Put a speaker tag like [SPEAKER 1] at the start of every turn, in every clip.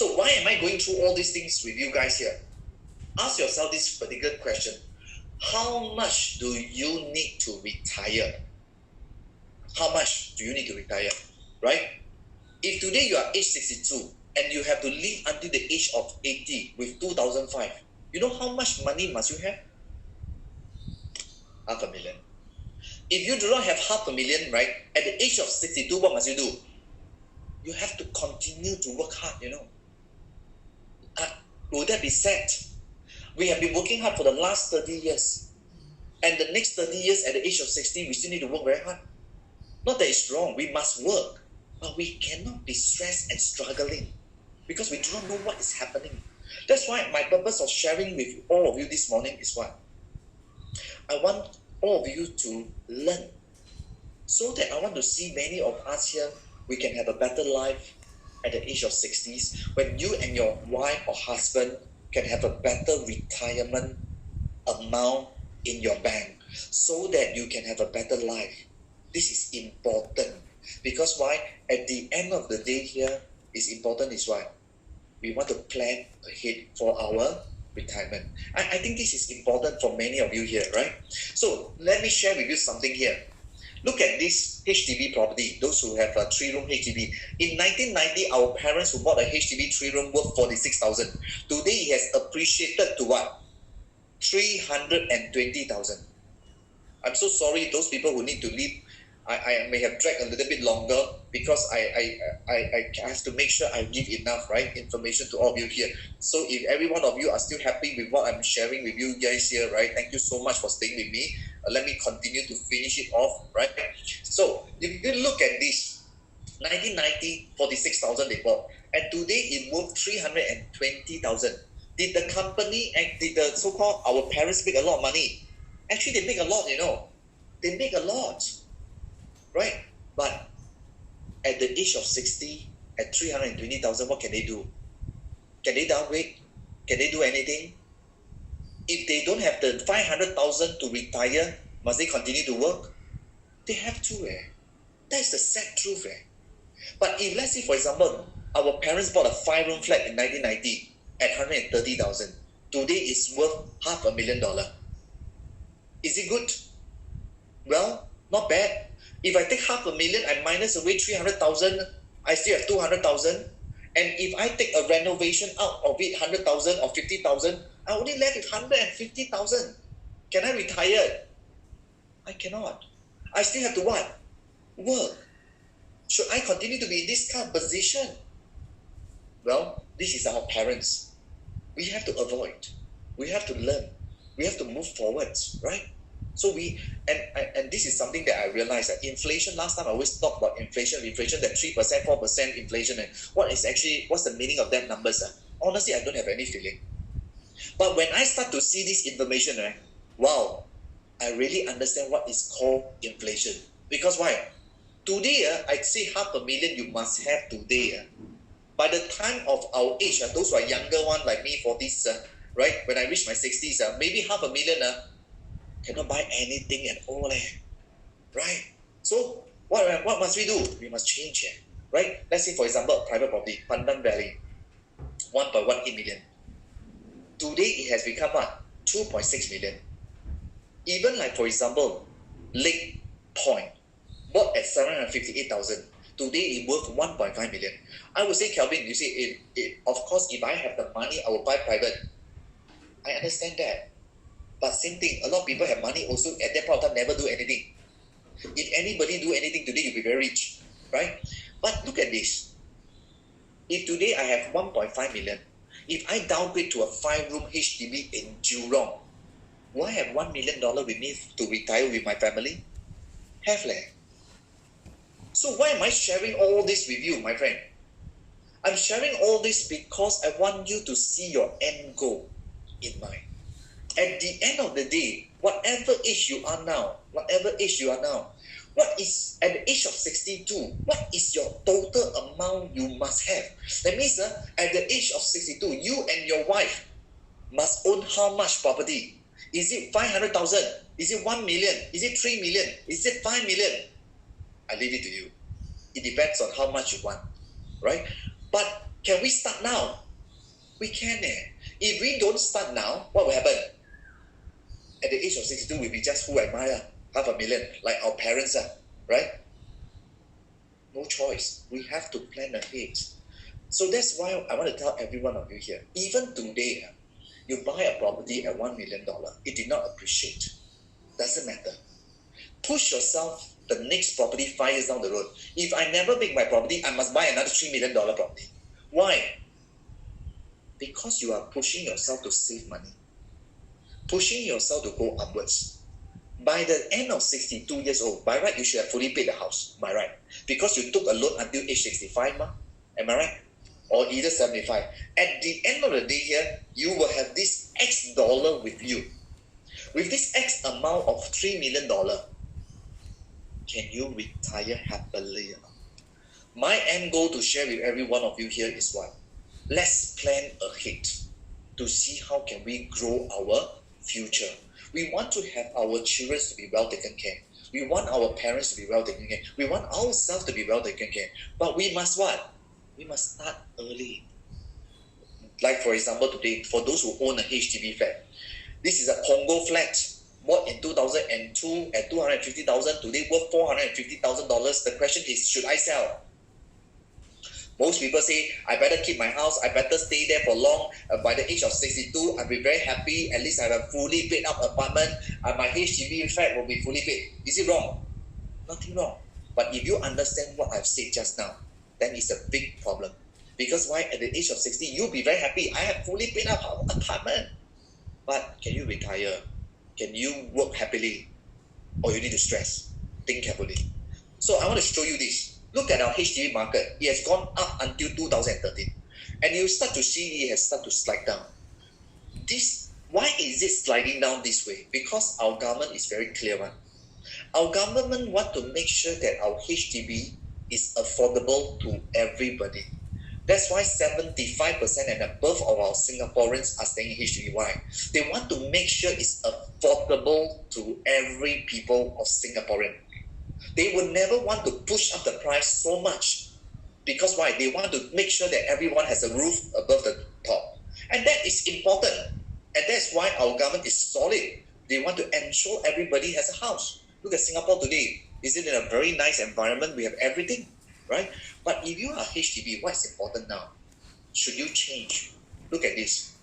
[SPEAKER 1] So why am I going through all these things with you guys here? Ask yourself this particular question. How much do you need to retire? How much do you need to retire? Right? If today you are age 62 and you have to live until the age of 80 with 2005, you know how much money must you have? $500,000. If you do not have $500,000, right, at the age of 62, what must you do? You have to continue to work hard, you know. Would that be sad? We have been working hard for the last 30 years. And the next 30 years at the age of 60, we still need to work very hard. Not that it's wrong, we must work. But we cannot be stressed and struggling because we do not know what is happening. That's why my purpose of sharing with all of you this morning is what? I want all of you to learn so that I want to see many of us here, we can have a better life at the age of 60s when you and your wife or husband can have a better retirement amount in your bank so that you can have a better life. This is important. Because why? At the end of the day here, is important is why? We want to plan ahead for our retirement. I think this is important for many of you here, right? So let me share with you something here. Look at this HDB property, those who have a 3-room HDB. In 1990, our parents who bought a HDB 3-room worth 46,000. Today it has appreciated to what? 320,000. I'm so sorry, those people who need to live, I may have dragged a little bit longer because I have to make sure I give enough, right, information to all of you here. So if every one of you are still happy with what I'm sharing with you guys here, right, thank you so much for staying with me. Let me continue to finish it off, right? So if you look at this, 1990, 46,000 they bought, and today it worth 320,000. Did the company and did the so-called our parents make a lot of money? Actually, they make a lot, you know. They make a lot, right? But at the age of 60, at 320,000, what can they do? Can they downgrade? Can they do anything? If they don't have the 500,000 to retire, must they continue to work? They have to. That's the sad truth. But if let's say, for example, our parents bought a 5-room flat in 1990 at 130,000, today it's worth $500,000. Is it good? Well, not bad. If I take $500,000, I minus away 300,000, I still have 200,000. And if I take a renovation out of it, 100,000 or 50,000, I only left with 150,000. Can I retire? I cannot. I still have to what? Work. Should I continue to be in this kind of position? Well, this is our parents. We have to avoid. We have to learn. We have to move forwards, right? So and this is something that I realized that inflation, last time I always talk about inflation, that 3%, 4% inflation, and what's the meaning of that numbers? Honestly, I don't have any feeling. But when I start to see this information, right, wow, I really understand what is called inflation. Because why? Today, I say $500,000 you must have today. By the time of our age, those who are younger one like me, 40s, right, when I reach my 60s, maybe $500,000 cannot buy anything at all, right? So what must we do? We must change, right? Let's say, for example, private property, Pandan Valley, 1.18 million. Today it has become what? 2.6 million. Even like, for example, Lake Point, bought at 758,000. Today it worth 1.5 million. I would say, Kelvin, you see, of course, if I have the money, I will buy private. I understand that. But same thing, a lot of people have money also at that point of time never do anything. If anybody do anything today, you'll be very rich, right? But look at this. If today I have 1.5 million, if I downgrade to a 5-room HDB in Jurong, will I have $1 million with me to retire with my family? Have leh. So why am I sharing all this with you, my friend? I'm sharing all this because I want you to see your end goal in mind. At the end of the day, whatever age you are now, what is, at the age of 62, what is your total amount you must have? That means at the age of 62, you and your wife must own how much property? Is it 500,000? Is it 1 million? Is it 3 million? Is it 5 million? I leave it to you. It depends on how much you want, right? But Can we start now? We can. If we don't start now, what will happen? At the age of 62, we'll be just who am I? $500,000, like our parents, right? No choice. We have to plan ahead. So that's why I want to tell every one of you here, even today, you buy a property at $1 million, it did not appreciate. Doesn't matter. Push yourself the next property 5 years down the road. If I never make my property, I must buy another $3 million property. Why? Because you are pushing yourself to save money. Pushing yourself to go upwards. By the end of 62 years old, by right, you should have fully paid the house, by right. Because you took a loan until age 65, am I right? Or either 75. At the end of the day here, you will have this X dollar with you. With this X amount of $3 million, can you retire happily? My end goal to share with every one of you here is what? Let's plan ahead to see how can we grow our future. We want to have our children to be well taken care. We want our parents to be well taken care. We want ourselves to be well taken care. But we must what? We must start early. Like for example today, for those who own a HDB flat, this is a Punggol flat bought in 2002 at $250,000. Today worth $450,000. The question is, should I sell? Most people say, I better keep my house, I better stay there for long. By the age of 62, I'll be very happy. At least I have a fully paid up apartment. My HDB flat will be fully paid. Is it wrong? Nothing wrong. But if you understand what I've said just now, then it's a big problem. Because why? At the age of 60, you'll be very happy. I have fully paid up apartment. But can you retire? Can you work happily? Or you need to stress? Think carefully. So I want to show you this. Look at our HDB market. It has gone up until 2013. And you start to see it has started to slide down. Why is it sliding down this way? Because our government is very clear. Our government want to make sure that our HDB is affordable to everybody. That's why 75% and above of our Singaporeans are staying in HDB. Why? They want to make sure it's affordable to every people of Singaporean. They would never want to push up the price so much. Because why? They want to make sure that everyone has a roof above the top. And that is important. And that's why our government is solid. They want to ensure everybody has a house. Look at Singapore today. Is it in a very nice environment? We have everything, right? But if you are HDB, what's important now? Should you change? Look at this.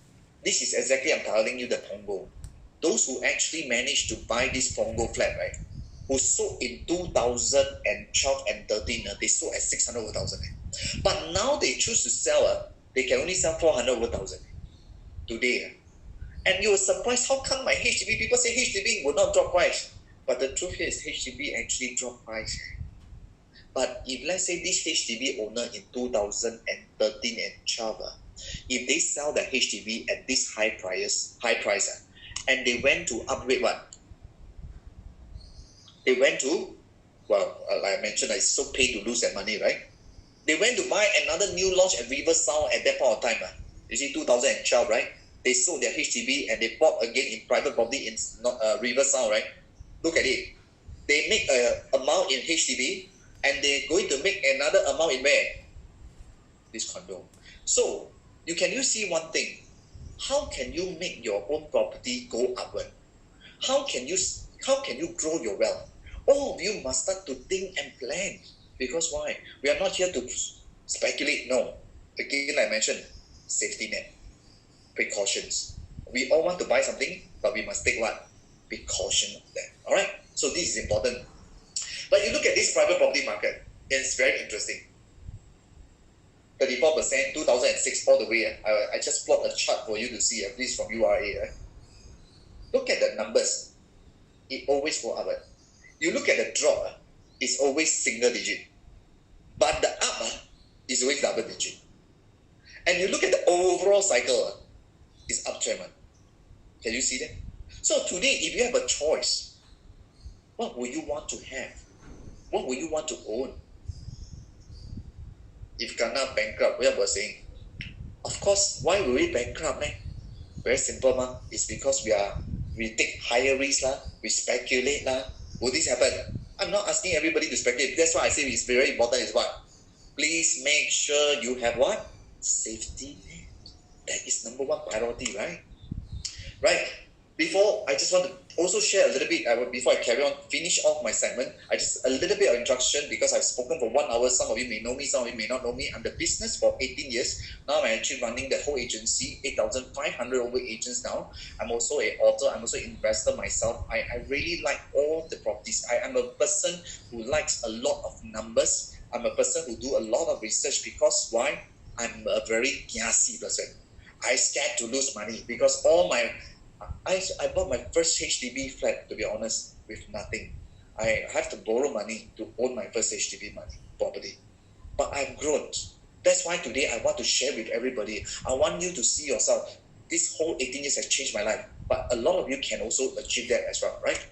[SPEAKER 1] This is exactly, I'm telling you, the Punggol. Those who actually managed to buy this Punggol flat, right? Who sold in 2012 and 13, they sold at 600 over thousand. But now they choose to sell, they can only sell 400 over thousand today. And you were surprised, how come my HDB, people say HDB will not drop price. But the truth here is HDB actually dropped price. But if let's say this HDB owner in 2013 and 12, if they sell the HDB at this high price, and they went to upgrade what? They went to, well, like I mentioned, it's so paid to lose that money, right? They went to buy another new launch at River Sound at that point of time. You see, 2012, right? They sold their HDB and they bought again in private property in River Sound, right? Look at it. They make an amount in HDB and they're going to make another amount in where? This condo. So, you see one thing? How can you make your own property go upward? How can you grow your wealth? All of you must start to think and plan. Because why? We are not here to speculate. No. Again, I mentioned safety net, precautions. We all want to buy something, but we must take what? Precaution of that. All right? So this is important. But you look at this private property market, it's very interesting. 34%, 2006 all the way. I just plot a chart for you to see. This is from URA. Right? Look at the numbers. It always go up. You look at the drop, it's always single digit. But the up is always double digit. And you look at the overall cycle, it's uptrend. Can you see that? So today, if you have a choice, what will you want to have? What will you want to own? If Ghana bankrupt, what was saying? Of course, why will we bankrupt? Very simple, it's because we take higher risk, we speculate. Will this happen? I'm not asking everybody to speculate. That's why I say it's very important is what? Please make sure you have what? Safety net. That is number one priority, right? Right. Before, I just want to also share a little bit, before I carry on, finish off my segment, I just, a little bit of introduction, because I've spoken for 1 hour. Some of you may know me, some of you may not know me. I'm the business for 18 years. Now I'm actually running the whole agency, 8,500 over agents now. I'm also an author, I'm also an investor myself. I really like all the properties. I am a person who likes a lot of numbers. I'm a person who do a lot of research, because why? I'm a very kiasi person. I scared to lose money, because I bought my first HDB flat, to be honest, with nothing. I have to borrow money to own my first HDB property. But I've grown. That's why today I want to share with everybody. I want you to see yourself. This whole 18 years has changed my life. But a lot of you can also achieve that as well, right?